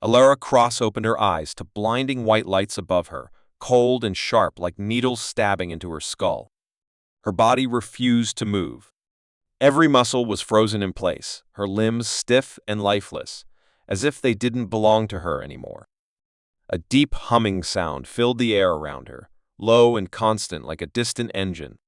Alara cross-opened her eyes to blinding white lights above her, cold and sharp like needles stabbing into her skull. Her body refused to move. Every muscle was frozen in place, her limbs stiff and lifeless, as if they didn't belong to her anymore. A deep humming sound filled the air around her, low and constant like a distant engine.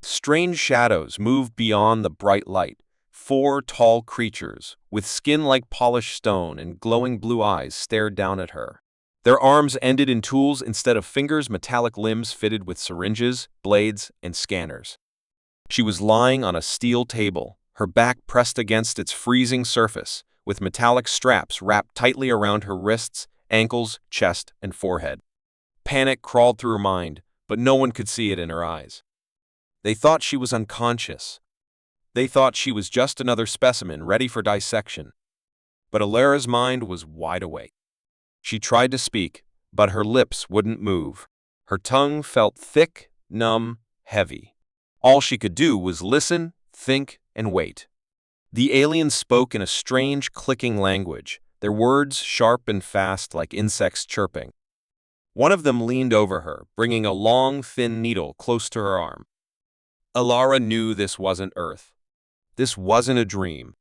Strange shadows moved beyond the bright light. 4 tall creatures, with skin like polished stone and glowing blue eyes, stared down at her. Their arms ended in tools instead of fingers, metallic limbs fitted with syringes, blades, and scanners. She was lying on a steel table, her back pressed against its freezing surface, with metallic straps wrapped tightly around her wrists, ankles, chest, and forehead. Panic crawled through her mind, but no one could see it in her eyes. They thought she was unconscious. They thought she was just another specimen ready for dissection. But Alara's mind was wide awake. She tried to speak, but her lips wouldn't move. Her tongue felt thick, numb, heavy. All she could do was listen, think, and wait. The aliens spoke in a strange, clicking language, their words sharp and fast like insects chirping. One of them leaned over her, bringing a long, thin needle close to her arm. Alara knew this wasn't Earth. This wasn't a dream.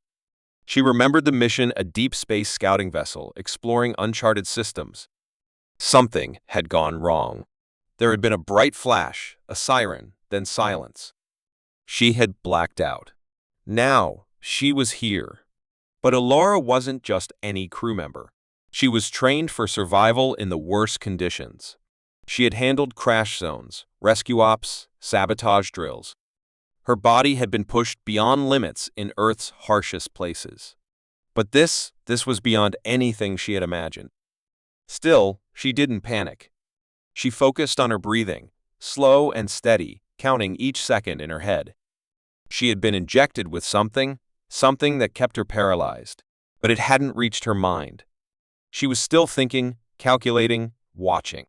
She remembered the mission, a deep space scouting vessel exploring uncharted systems. Something had gone wrong. There had been a bright flash, a siren, then silence. She had blacked out. Now, she was here. But Alara wasn't just any crew member. She was trained for survival in the worst conditions. She had handled crash zones, rescue ops, sabotage drills. Her body had been pushed beyond limits in Earth's harshest places. But this was beyond anything she had imagined. Still, she didn't panic. She focused on her breathing, slow and steady, counting each second in her head. She had been injected with something that kept her paralyzed, but it hadn't reached her mind. She was still thinking, calculating, watching.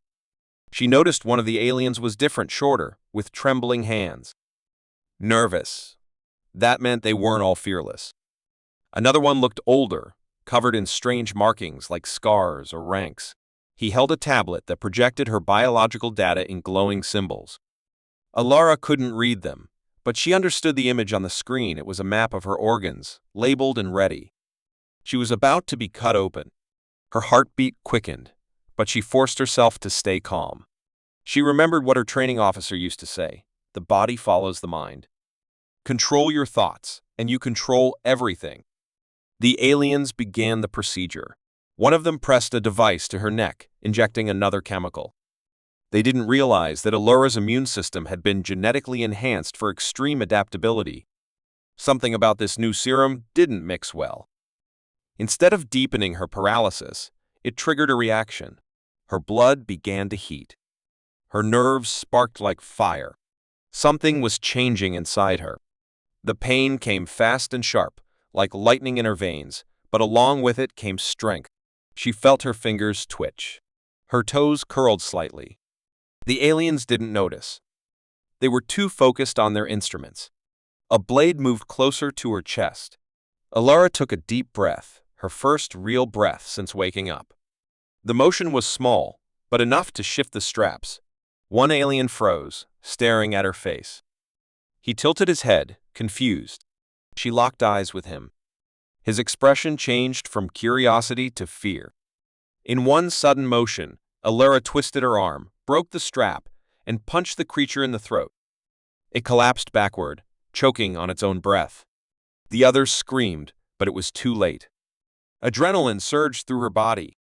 She noticed one of the aliens was different, shorter, with trembling hands. Nervous. That meant they weren't all fearless. Another one looked older, covered in strange markings like scars or ranks. He held a tablet that projected her biological data in glowing symbols. Alara couldn't read them, but she understood the image on the screen. It was a map of her organs, labeled and ready. She was about to be cut open. Her heartbeat quickened, but she forced herself to stay calm. She remembered what her training officer used to say: the body follows the mind. Control your thoughts, and you control everything. The aliens began the procedure. One of them pressed a device to her neck, injecting another chemical. They didn't realize that Alara's immune system had been genetically enhanced for extreme adaptability. Something about this new serum didn't mix well. Instead of deepening her paralysis, it triggered a reaction. Her blood began to heat. Her nerves sparked like fire. Something was changing inside her. The pain came fast and sharp, like lightning in her veins, but along with it came strength. She felt her fingers twitch. Her toes curled slightly. The aliens didn't notice. They were too focused on their instruments. A blade moved closer to her chest. Alara took a deep breath, her first real breath since waking up. The motion was small, but enough to shift the straps. One alien froze, staring at her face. He tilted his head, confused. She locked eyes with him. His expression changed from curiosity to fear. In one sudden motion, Alara twisted her arm, broke the strap, and punched the creature in the throat. It collapsed backward, choking on its own breath. The others screamed, but it was too late. Adrenaline surged through her body.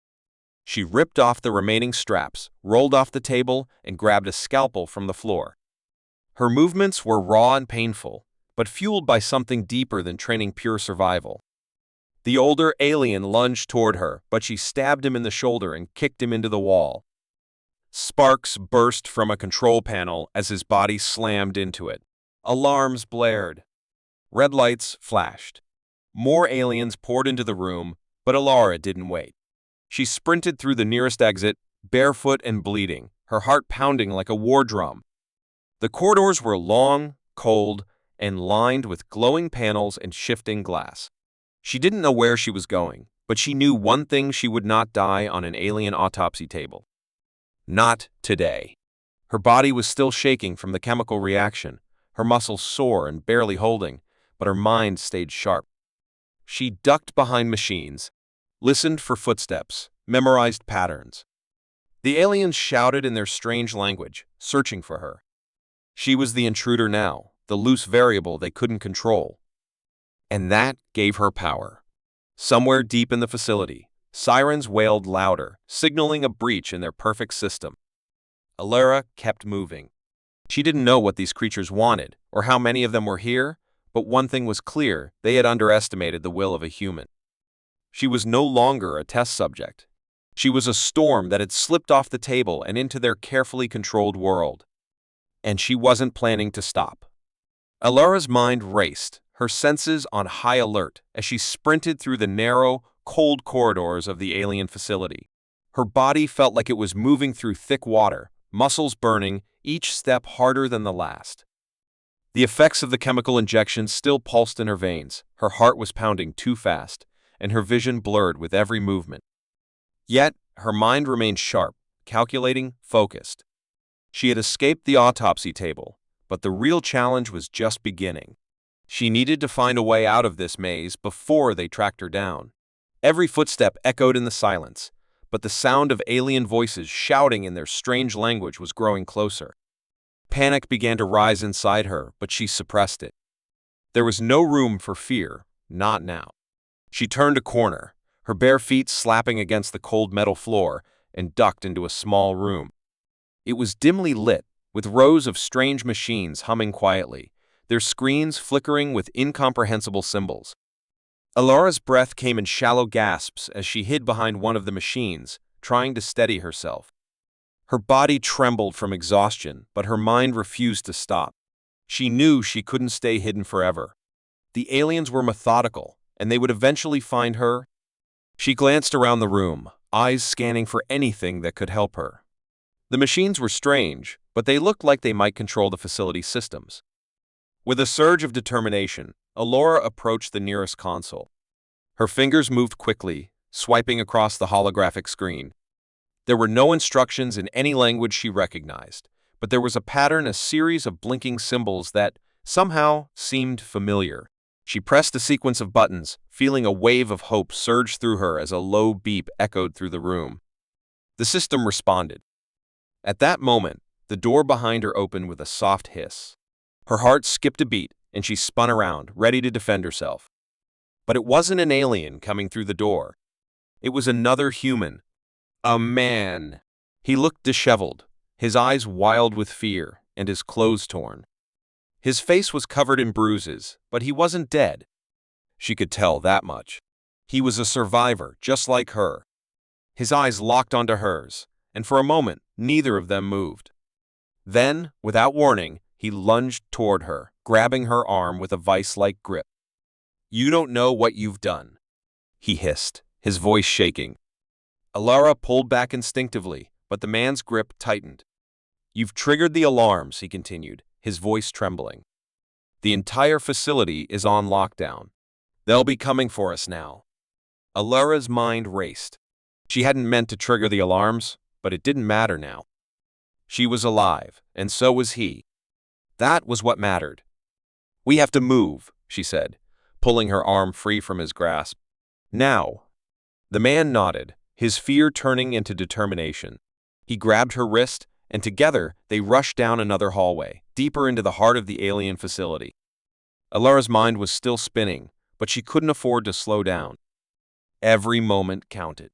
She ripped off the remaining straps, rolled off the table, and grabbed a scalpel from the floor. Her movements were raw and painful, but fueled by something deeper than training pure survival. The older alien lunged toward her, but she stabbed him in the shoulder and kicked him into the wall. Sparks burst from a control panel as his body slammed into it. Alarms blared. Red lights flashed. More aliens poured into the room, but Alara didn't wait. She sprinted through the nearest exit, barefoot and bleeding, her heart pounding like a war drum. The corridors were long, cold, and lined with glowing panels and shifting glass. She didn't know where she was going, But she knew one thing: she would not die on an alien autopsy table. Not today. Her body was still shaking from the chemical reaction, her muscles sore and barely holding, but her mind stayed sharp. She ducked behind machines, listened for footsteps, memorized patterns. The aliens shouted in their strange language, searching for her. She was the intruder now, the loose variable they couldn't control. And that gave her power. Somewhere deep in the facility, sirens wailed louder, signaling a breach in their perfect system. Alara kept moving. She didn't know what these creatures wanted, or how many of them were here, but one thing was clear: they had underestimated the will of a human. She was no longer a test subject. She was a storm that had slipped off the table and into their carefully controlled world. And she wasn't planning to stop. Alara's mind raced, her senses on high alert, as she sprinted through the narrow, cold corridors of the alien facility. Her body felt like it was moving through thick water, muscles burning, each step harder than the last. The effects of the chemical injection still pulsed in her veins, her heart was pounding too fast, and her vision blurred with every movement. Yet, her mind remained sharp, calculating, focused. She had escaped the autopsy table, but the real challenge was just beginning. She needed to find a way out of this maze before they tracked her down. Every footstep echoed in the silence, but the sound of alien voices shouting in their strange language was growing closer. Panic began to rise inside her, but she suppressed it. There was no room for fear, not now. She turned a corner, her bare feet slapping against the cold metal floor, and ducked into a small room. It was dimly lit, with rows of strange machines humming quietly, their screens flickering with incomprehensible symbols. Alara's breath came in shallow gasps as she hid behind one of the machines, trying to steady herself. Her body trembled from exhaustion, but her mind refused to stop. She knew she couldn't stay hidden forever. The aliens were methodical, and they would eventually find her. She glanced around the room, eyes scanning for anything that could help her. The machines were strange, but they looked like they might control the facility's systems. With a surge of determination, Alara approached the nearest console. Her fingers moved quickly, swiping across the holographic screen. There were no instructions in any language she recognized, but there was a pattern, a series of blinking symbols that, somehow, seemed familiar. She pressed a sequence of buttons, feeling a wave of hope surge through her as a low beep echoed through the room. The system responded. At that moment, the door behind her opened with a soft hiss. Her heart skipped a beat, and she spun around, ready to defend herself. But it wasn't an alien coming through the door. It was another human. A man. He looked disheveled, his eyes wild with fear, and his clothes torn. His face was covered in bruises, but he wasn't dead. She could tell that much. He was a survivor, just like her. His eyes locked onto hers, and for a moment, neither of them moved. Then, without warning, he lunged toward her, grabbing her arm with a vice-like grip. "You don't know what you've done," he hissed, his voice shaking. Alara pulled back instinctively, but the man's grip tightened. "You've triggered the alarms," he continued, his voice trembling. "The entire facility is on lockdown. They'll be coming for us now." Alara's mind raced. She hadn't meant to trigger the alarms, but it didn't matter now. She was alive, and so was he. That was what mattered. "We have to move," she said, pulling her arm free from his grasp. "Now." The man nodded, his fear turning into determination. He grabbed her wrist, and together they rushed down another hallway, deeper into the heart of the alien facility. Alara's mind was still spinning, but she couldn't afford to slow down. Every moment counted.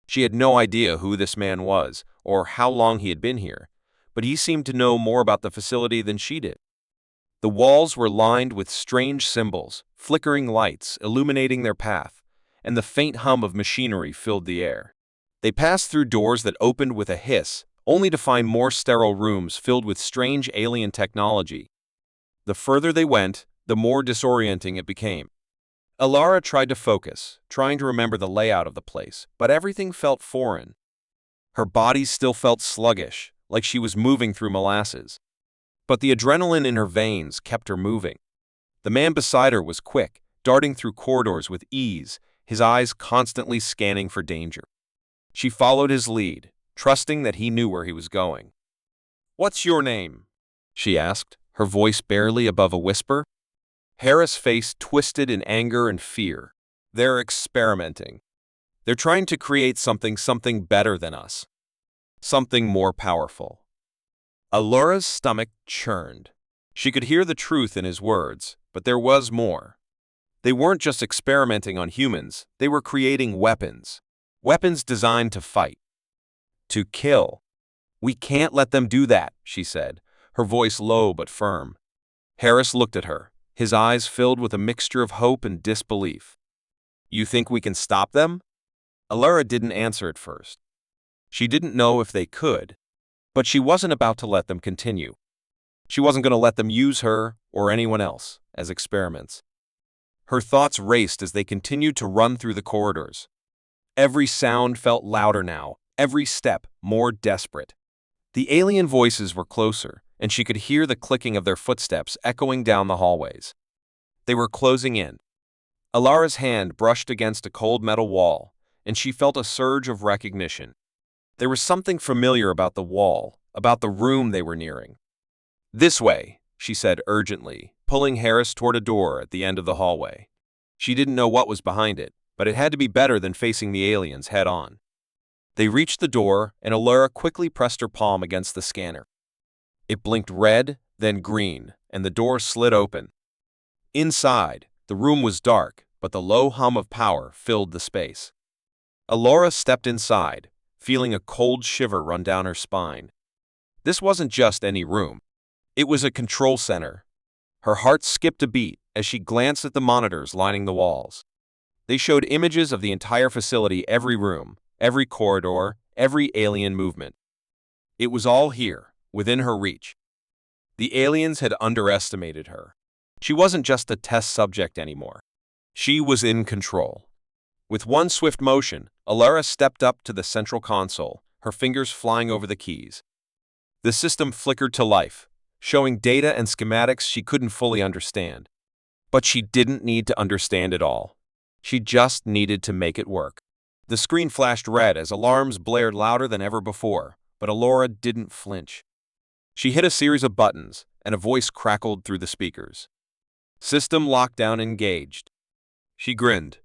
She had no idea who this man was, or how long he had been here, but he seemed to know more about the facility than she did. The walls were lined with strange symbols, flickering lights illuminating their path, and the faint hum of machinery filled the air. They passed through doors that opened with a hiss, only to find more sterile rooms filled with strange alien technology. The further they went, the more disorienting it became. Alara tried to focus, trying to remember the layout of the place, but everything felt foreign. Her body still felt sluggish, like she was moving through molasses. But the adrenaline in her veins kept her moving. The man beside her was quick, darting through corridors with ease, his eyes constantly scanning for danger. She followed his lead, trusting that he knew where he was going. "What's your name?" she asked, her voice barely above a whisper. Harris' face twisted in anger and fear. "They're experimenting. They're trying to create something better than us. Something more powerful." Alora's stomach churned. She could hear the truth in his words, but there was more. They weren't just experimenting on humans, they were creating weapons. Weapons designed to fight. To kill. "We can't let them do that," she said, her voice low but firm. Harris looked at her, his eyes filled with a mixture of hope and disbelief. "You think we can stop them?" Alora didn't answer at first. She didn't know if they could, but she wasn't about to let them continue. She wasn't going to let them use her, or anyone else, as experiments. Her thoughts raced as they continued to run through the corridors. Every sound felt louder now, every step more desperate. The alien voices were closer, and she could hear the clicking of their footsteps echoing down the hallways. They were closing in. Alara's hand brushed against a cold metal wall, and she felt a surge of recognition. There was something familiar about the wall, about the room they were nearing. "This way," she said urgently, pulling Harris toward a door at the end of the hallway. She didn't know what was behind it, but it had to be better than facing the aliens head-on. They reached the door, and Alora quickly pressed her palm against the scanner. It blinked red, then green, and the door slid open. Inside, the room was dark, but the low hum of power filled the space. Alora stepped inside, feeling a cold shiver run down her spine. This wasn't just any room. It was a control center. Her heart skipped a beat as she glanced at the monitors lining the walls. They showed images of the entire facility, every room, every corridor, every alien movement. It was all here, within her reach. The aliens had underestimated her. She wasn't just a test subject anymore. She was in control. With one swift motion, Alara stepped up to the central console, her fingers flying over the keys. The system flickered to life, showing data and schematics she couldn't fully understand. But she didn't need to understand it all. She just needed to make it work. The screen flashed red as alarms blared louder than ever before, but Alora didn't flinch. She hit a series of buttons, and a voice crackled through the speakers. "System lockdown engaged." She grinned.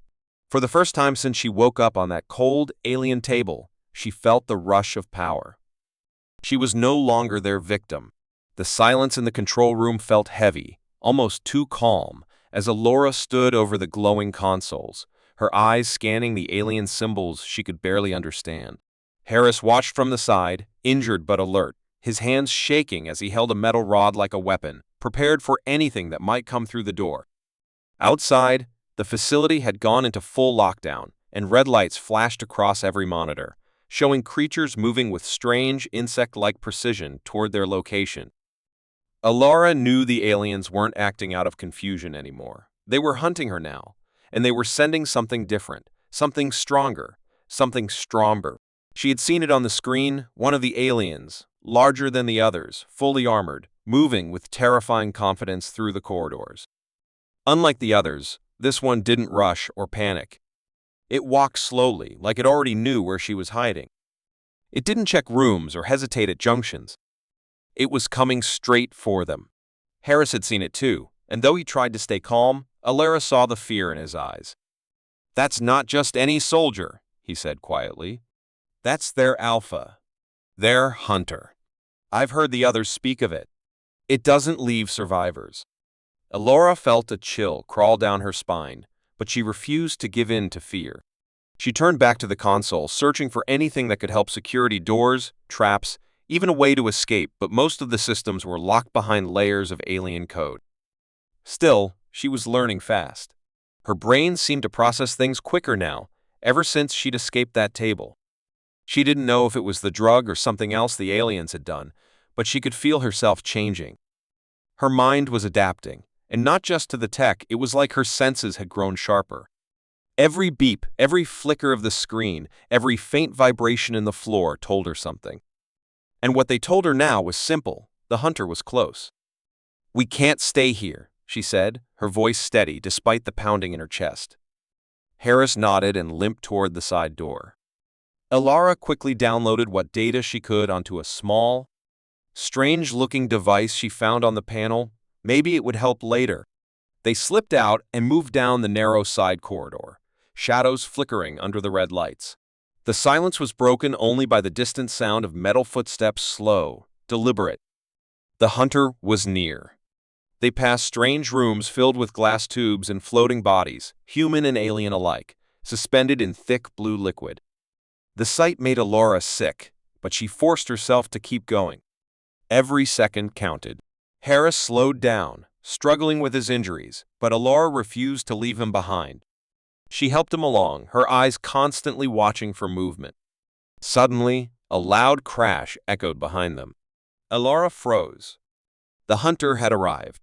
For the first time since she woke up on that cold, alien table, she felt the rush of power. She was no longer their victim. The silence in the control room felt heavy, almost too calm, as Alora stood over the glowing consoles, her eyes scanning the alien symbols she could barely understand. Harris watched from the side, injured but alert, his hands shaking as he held a metal rod like a weapon, prepared for anything that might come through the door. Outside, the facility had gone into full lockdown, and red lights flashed across every monitor, showing creatures moving with strange, insect-like precision toward their location. Alara knew the aliens weren't acting out of confusion anymore. They were hunting her now, and they were sending something different, something stronger, something stronger. She had seen it on the screen, one of the aliens, larger than the others, fully armored, moving with terrifying confidence through the corridors. Unlike the others, this one didn't rush or panic. It walked slowly, like it already knew where she was hiding. It didn't check rooms or hesitate at junctions. It was coming straight for them. Harris had seen it too, and though he tried to stay calm, Alara saw the fear in his eyes. "That's not just any soldier," he said quietly. "That's their alpha. Their hunter. I've heard the others speak of it. It doesn't leave survivors." Alora felt a chill crawl down her spine, but she refused to give in to fear. She turned back to the console, searching for anything that could help: security doors, traps, even a way to escape, but most of the systems were locked behind layers of alien code. Still, she was learning fast. Her brain seemed to process things quicker now, ever since she'd escaped that table. She didn't know if it was the drug or something else the aliens had done, but she could feel herself changing. Her mind was adapting, and not just to the tech, it was like her senses had grown sharper. Every beep, every flicker of the screen, every faint vibration in the floor told her something. And what they told her now was simple: the hunter was close. "We can't stay here," she said, her voice steady despite the pounding in her chest. Harris nodded and limped toward the side door. Elara quickly downloaded what data she could onto a small, strange-looking device she found on the panel. Maybe it would help later. They slipped out and moved down the narrow side corridor, shadows flickering under the red lights. The silence was broken only by the distant sound of metal footsteps, slow, deliberate. The hunter was near. They passed strange rooms filled with glass tubes and floating bodies, human and alien alike, suspended in thick blue liquid. The sight made Elara sick, but she forced herself to keep going. Every second counted. Harris slowed down, struggling with his injuries, but Elara refused to leave him behind. She helped him along, her eyes constantly watching for movement. Suddenly, a loud crash echoed behind them. Elara froze. The hunter had arrived.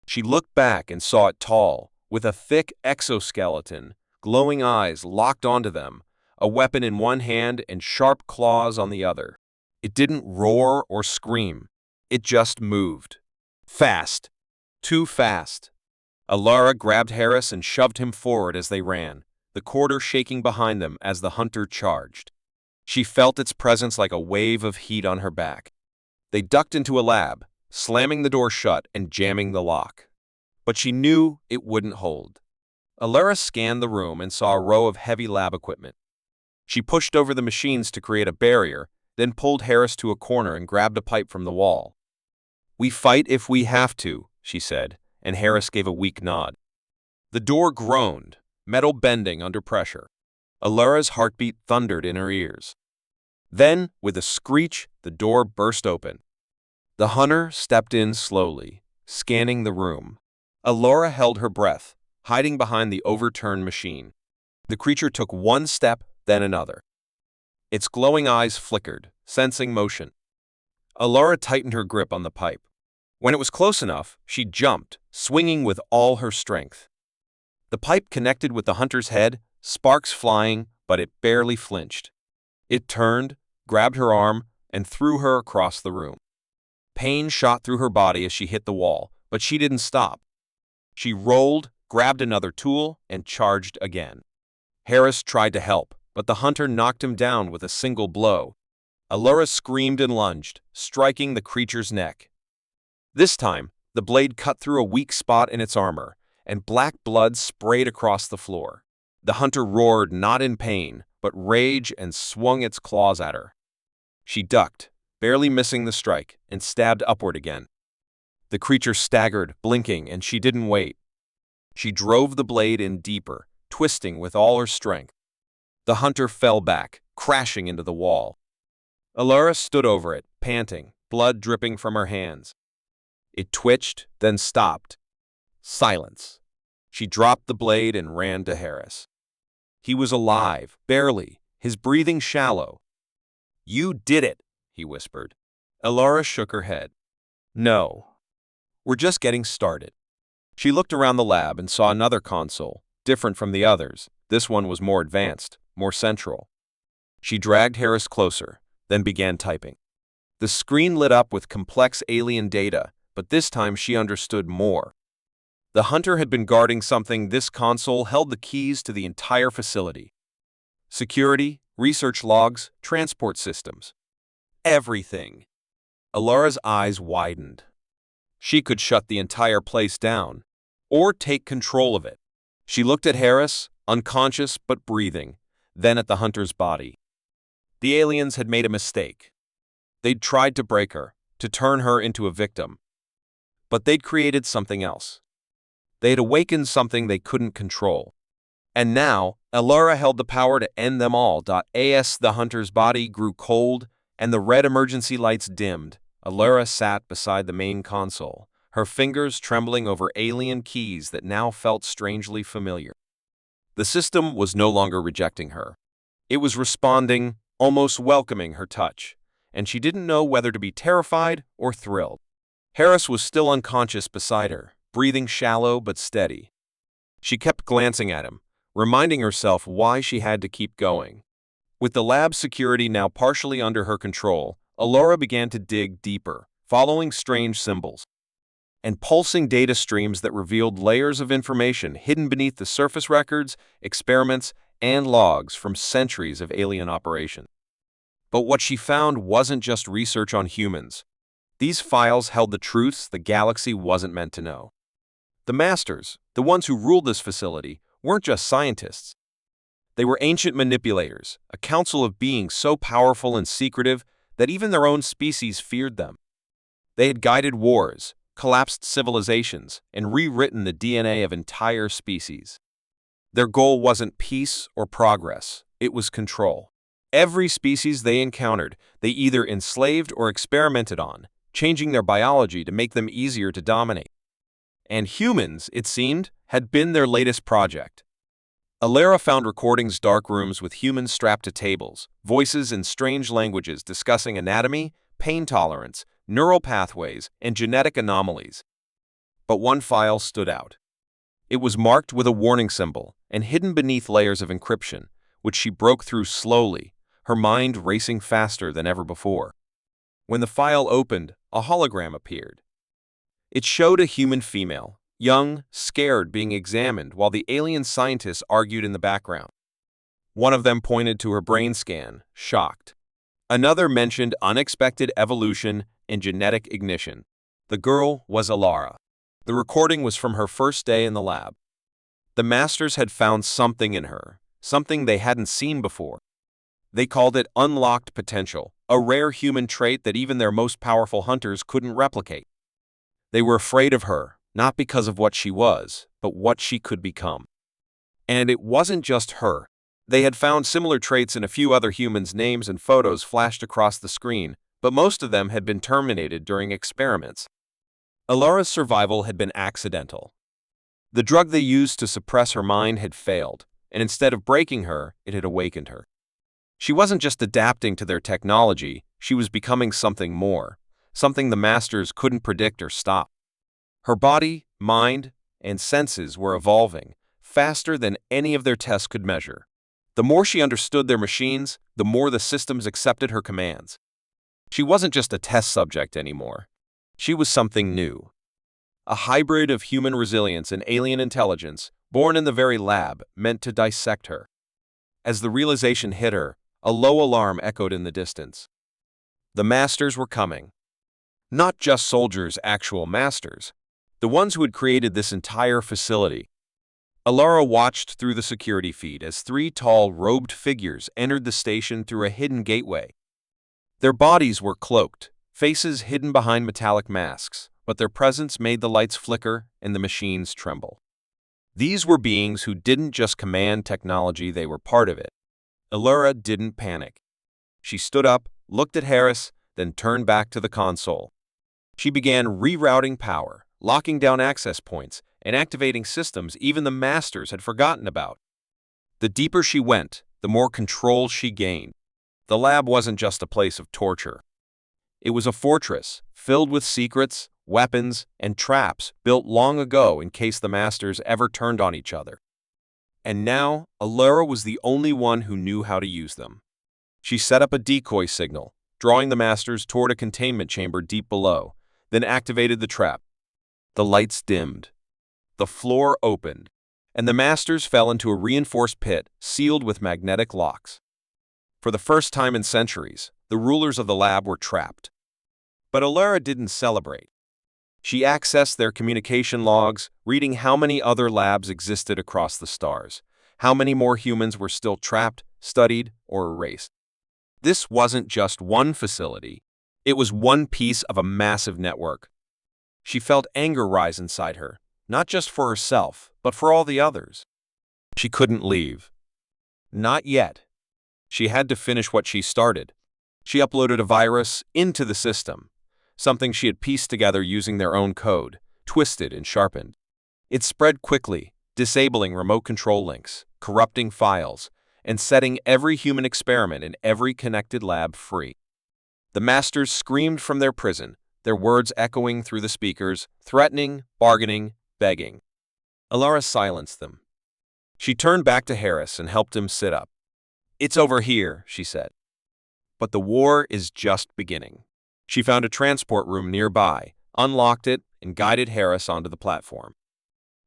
She looked back and saw it tall, with a thick exoskeleton, glowing eyes locked onto them, a weapon in one hand and sharp claws on the other. It didn't roar or scream. It just moved. Fast. Too fast. Elara grabbed Harris and shoved him forward as they ran, the corridor shaking behind them as the hunter charged. She felt its presence like a wave of heat on her back. They ducked into a lab, slamming the door shut and jamming the lock. But she knew it wouldn't hold. Elara scanned the room and saw a row of heavy lab equipment. She pushed over the machines to create a barrier, then pulled Harris to a corner and grabbed a pipe from the wall. "We fight if we have to," she said, and Harris gave a weak nod. The door groaned, metal bending under pressure. Alara's heartbeat thundered in her ears. Then, with a screech, the door burst open. The hunter stepped in slowly, scanning the room. Elara held her breath, hiding behind the overturned machine. The creature took one step, then another. Its glowing eyes flickered, sensing motion. Elara tightened her grip on the pipe. When it was close enough, she jumped, swinging with all her strength. The pipe connected with the hunter's head, sparks flying, but it barely flinched. It turned, grabbed her arm, and threw her across the room. Pain shot through her body as she hit the wall, but she didn't stop. She rolled, grabbed another tool, and charged again. Harris tried to help, but the hunter knocked him down with a single blow. Elara screamed and lunged, striking the creature's neck. This time, the blade cut through a weak spot in its armor, and black blood sprayed across the floor. The hunter roared not in pain, but rage, and swung its claws at her. She ducked, barely missing the strike, and stabbed upward again. The creature staggered, blinking, and she didn't wait. She drove the blade in deeper, twisting with all her strength. The hunter fell back, crashing into the wall. Elara stood over it, panting, blood dripping from her hands. It twitched, then stopped. Silence. She dropped the blade and ran to Harris. He was alive, barely, his breathing shallow. "You did it," he whispered. Elara shook her head. "No. We're just getting started." She looked around the lab and saw another console, different from the others. This one was more advanced, more central. She dragged Harris closer, then began typing. The screen lit up with complex alien data, but this time she understood more. The hunter had been guarding something. This console held the keys to the entire facility. Security, research logs, transport systems. Everything. Alara's eyes widened. She could shut the entire place down, or take control of it. She looked at Harris, unconscious but breathing, then at the hunter's body. The aliens had made a mistake. They'd tried to break her, to turn her into a victim. But they'd created something else. They had awakened something they couldn't control. And now, Elara held the power to end them all. As the hunter's body grew cold and the red emergency lights dimmed, Elara sat beside the main console, her fingers trembling over alien keys that now felt strangely familiar. The system was no longer rejecting her. It was responding, almost welcoming her touch, and she didn't know whether to be terrified or thrilled. Harris was still unconscious beside her, breathing shallow but steady. She kept glancing at him, reminding herself why she had to keep going. With the lab security now partially under her control, Elara began to dig deeper, following strange symbols. and pulsing data streams that revealed layers of information hidden beneath the surface records, experiments, and logs from centuries of alien operation. But what she found wasn't just research on humans. These files held the truths the galaxy wasn't meant to know. The Masters, the ones who ruled this facility, weren't just scientists. They were ancient manipulators, a council of beings so powerful and secretive that even their own species feared them. They had guided wars, collapsed civilizations, and rewritten the DNA of entire species. Their goal wasn't peace or progress, it was control. Every species they encountered, they either enslaved or experimented on, changing their biology to make them easier to dominate. And humans, it seemed, had been their latest project. Alara found recordings dark rooms with humans strapped to tables, voices in strange languages discussing anatomy, pain tolerance, neural pathways, and genetic anomalies. But one file stood out. It was marked with a warning symbol and hidden beneath layers of encryption, which she broke through slowly, her mind racing faster than ever before. When the file opened, a hologram appeared. It showed a human female, young, scared, being examined while the alien scientists argued in the background. One of them pointed to her brain scan, shocked. Another mentioned unexpected evolution and genetic ignition. The girl was Alara. The recording was from her first day in the lab. The Masters had found something in her, something they hadn't seen before. They called it unlocked potential, a rare human trait that even their most powerful hunters couldn't replicate. They were afraid of her, not because of what she was, but what she could become. And it wasn't just her. They had found similar traits in a few other humans' names and photos flashed across the screen, but most of them had been terminated during experiments. Alara's survival had been accidental. The drug they used to suppress her mind had failed, and instead of breaking her, it had awakened her. She wasn't just adapting to their technology, she was becoming something more, something the Masters couldn't predict or stop. Her body, mind, and senses were evolving, faster than any of their tests could measure. The more she understood their machines, the more the systems accepted her commands. She wasn't just a test subject anymore. She was something new. A hybrid of human resilience and alien intelligence, born in the very lab, meant to dissect her. As the realization hit her, a low alarm echoed in the distance. The Masters were coming. Not just soldiers, actual Masters. The ones who had created this entire facility. Alara watched through the security feed as three tall, robed figures entered the station through a hidden gateway. Their bodies were cloaked, faces hidden behind metallic masks, but their presence made the lights flicker and the machines tremble. These were beings who didn't just command technology, they were part of it. Alara didn't panic. She stood up, looked at Harris, then turned back to the console. She began rerouting power, locking down access points, and activating systems even the Masters had forgotten about. The deeper she went, the more control she gained. The lab wasn't just a place of torture. It was a fortress, filled with secrets, weapons, and traps built long ago in case the Masters ever turned on each other. And now, Alara was the only one who knew how to use them. She set up a decoy signal, drawing the Masters toward a containment chamber deep below, then activated the trap. The lights dimmed. The floor opened, and the Masters fell into a reinforced pit sealed with magnetic locks. For the first time in centuries, the rulers of the lab were trapped. But Alara didn't celebrate. She accessed their communication logs, reading how many other labs existed across the stars, how many more humans were still trapped, studied, or erased. This wasn't just one facility. It was one piece of a massive network. She felt anger rise inside her, not just for herself, but for all the others. She couldn't leave. Not yet. She had to finish what she started. She uploaded a virus into the system, something she had pieced together using their own code, twisted and sharpened. It spread quickly, disabling remote control links, corrupting files, and setting every human experiment in every connected lab free. The Masters screamed from their prison, their words echoing through the speakers, threatening, bargaining, begging. Alara silenced them. She turned back to Harris and helped him sit up. "It's over here," she said. But the war is just beginning. She found a transport room nearby, unlocked it, and guided Harris onto the platform.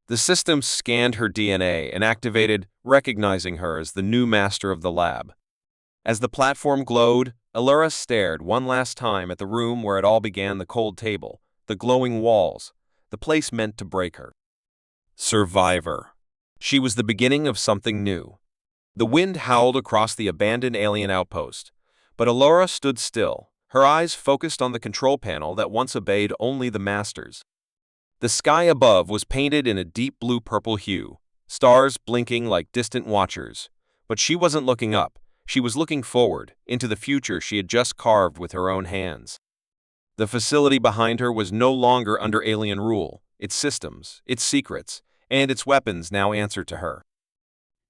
The system scanned her DNA and activated, recognizing her as the new master of the lab. As the platform glowed, Allura stared one last time at the room where it all began: the cold table, the glowing walls, the place meant to break her. Survivor. She was the beginning of something new. The wind howled across the abandoned alien outpost, but Allura stood still, her eyes focused on the control panel that once obeyed only the masters. The sky above was painted in a deep blue-purple hue, stars blinking like distant watchers. But she wasn't looking up. She was looking forward, into the future she had just carved with her own hands. The facility behind her was no longer under alien rule. Its systems, its secrets, and its weapons now answered to her.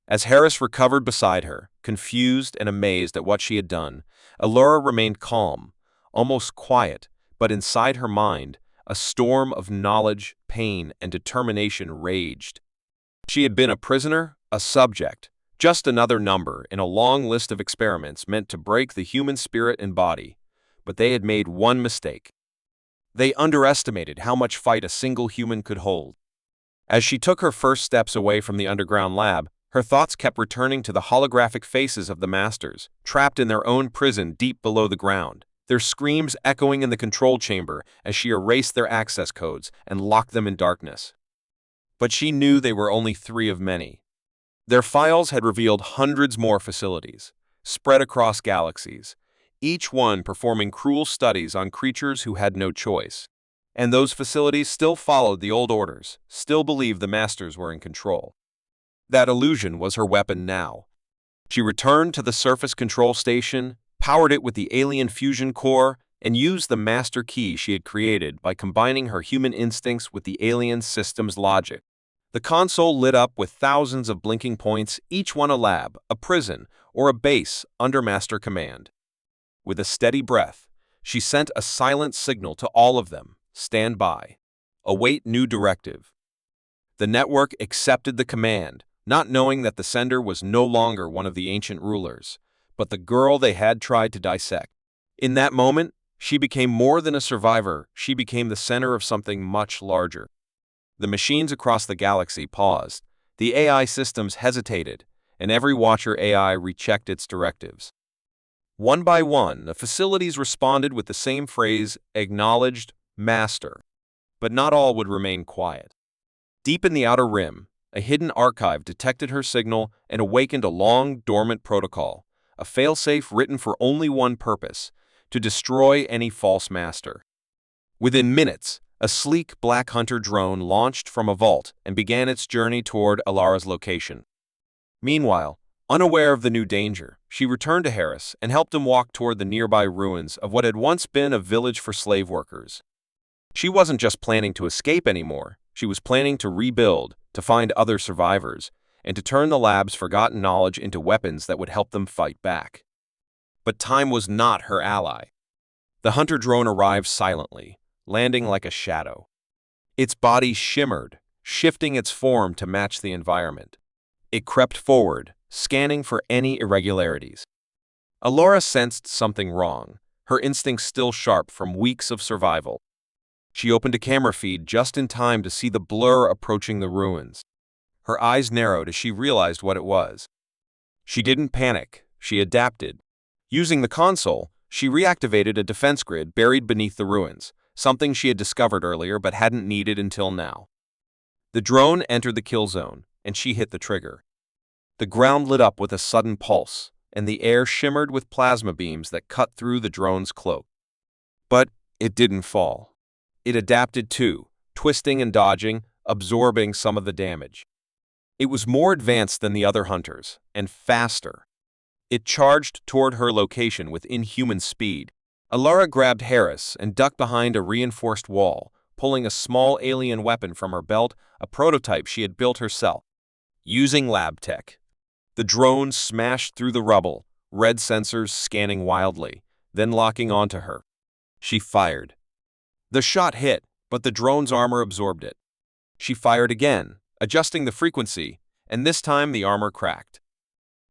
As Harris recovered beside her, confused and amazed at what she had done, Allura remained calm, almost quiet, but inside her mind, a storm of knowledge, pain, and determination raged. She had been a prisoner, a subject, just another number in a long list of experiments meant to break the human spirit and body. But they had made one mistake. They underestimated how much fight a single human could hold. As she took her first steps away from the underground lab, her thoughts kept returning to the holographic faces of the masters, trapped in their own prison deep below the ground, their screams echoing in the control chamber as she erased their access codes and locked them in darkness. But she knew they were only three of many. Their files had revealed hundreds more facilities, spread across galaxies, each one performing cruel studies on creatures who had no choice. And those facilities still followed the old orders, still believed the masters were in control. That illusion was her weapon now. She returned to the surface control station, powered it with the alien fusion core, and used the master key she had created by combining her human instincts with the alien system's logic. The console lit up with thousands of blinking points, each one a lab, a prison, or a base under master command. With a steady breath, she sent a silent signal to all of them: stand by. Await new directive. The network accepted the command, not knowing that the sender was no longer one of the ancient rulers, but the girl they had tried to dissect. In that moment, she became more than a survivor. She became the center of something much larger. The machines across the galaxy paused, the AI systems hesitated, and every Watcher AI rechecked its directives. One by one, the facilities responded with the same phrase: acknowledged, master. But not all would remain quiet. Deep in the outer rim, a hidden archive detected her signal and awakened a long, dormant protocol, a failsafe written for only one purpose: to destroy any false master. Within minutes, a sleek black hunter drone launched from a vault and began its journey toward Allura's location. Meanwhile, unaware of the new danger, she returned to Harris and helped him walk toward the nearby ruins of what had once been a village for slave workers. She wasn't just planning to escape anymore. She was planning to rebuild, to find other survivors, and to turn the lab's forgotten knowledge into weapons that would help them fight back. But time was not her ally. The hunter drone arrived silently, landing like a shadow. Its body shimmered, shifting its form to match the environment. It crept forward, scanning for any irregularities. Allura sensed something wrong, her instincts still sharp from weeks of survival. She opened a camera feed just in time to see the blur approaching the ruins. Her eyes narrowed as she realized what it was. She didn't panic, she adapted. Using the console, she reactivated a defense grid buried beneath the ruins, something she had discovered earlier but hadn't needed until now. The drone entered the kill zone, and she hit the trigger. The ground lit up with a sudden pulse, and the air shimmered with plasma beams that cut through the drone's cloak. But it didn't fall. It adapted too, twisting and dodging, absorbing some of the damage. It was more advanced than the other hunters, and faster. It charged toward her location with inhuman speed. Allura grabbed Harris and ducked behind a reinforced wall, pulling a small alien weapon from her belt, a prototype she had built herself. Using lab tech, the drone smashed through the rubble, red sensors scanning wildly, then locking onto her. She fired. The shot hit, but the drone's armor absorbed it. She fired again, adjusting the frequency, and this time the armor cracked.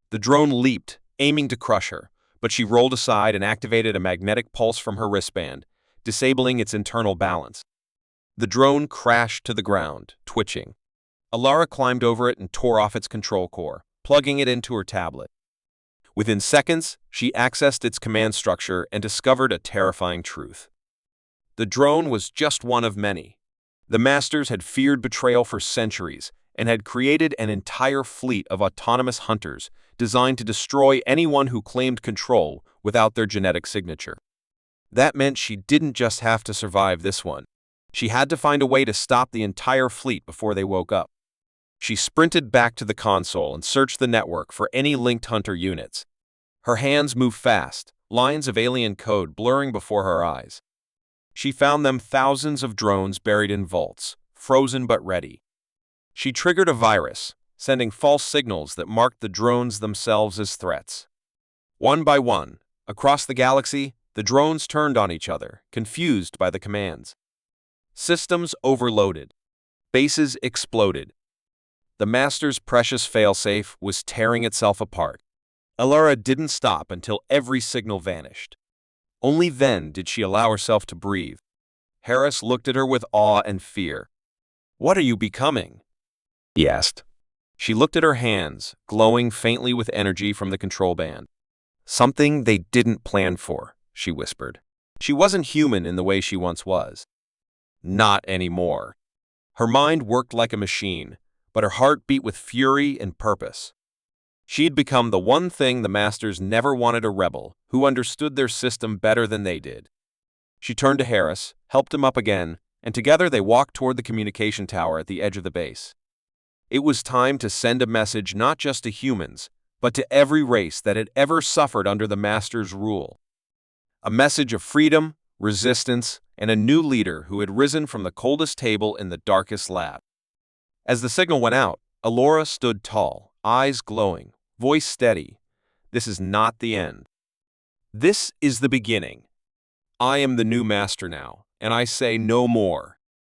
The drone leaped, aiming to crush her, but she rolled aside and activated a magnetic pulse from her wristband, disabling its internal balance. The drone crashed to the ground, twitching. Alara climbed over it and tore off its control core, plugging it into her tablet. Within seconds, she accessed its command structure and discovered a terrifying truth. The drone was just one of many. The Masters had feared betrayal for centuries and had created an entire fleet of autonomous hunters designed to destroy anyone who claimed control without their genetic signature. That meant she didn't just have to survive this one. She had to find a way to stop the entire fleet before they woke up. She sprinted back to the console and searched the network for any linked hunter units. Her hands moved fast, lines of alien code blurring before her eyes. She found them thousands of drones buried in vaults, frozen but ready. She triggered a virus, sending false signals that marked the drones themselves as threats. One by one, across the galaxy, the drones turned on each other, confused by the commands. Systems overloaded. Bases exploded. The Master's precious failsafe was tearing itself apart. Alara didn't stop until every signal vanished. Only then did she allow herself to breathe. Harris looked at her with awe and fear. "What are you becoming?" he asked. She looked at her hands, glowing faintly with energy from the control band. "Something they didn't plan for," she whispered. She wasn't human in the way she once was. Not anymore. Her mind worked like a machine, but her heart beat with fury and purpose. She'd become the one thing the Masters never wanted: a rebel who understood their system better than they did. She turned to Harris, helped him up again, and together they walked toward the communication tower at the edge of the base. It was time to send a message not just to humans, but to every race that had ever suffered under the Masters' rule. A message of freedom, resistance, and a new leader who had risen from the coldest table in the darkest lab. As the signal went out, Alora stood tall, eyes glowing, voice steady. "This is not the end. This is the beginning. I am the new Master now, and I say no more."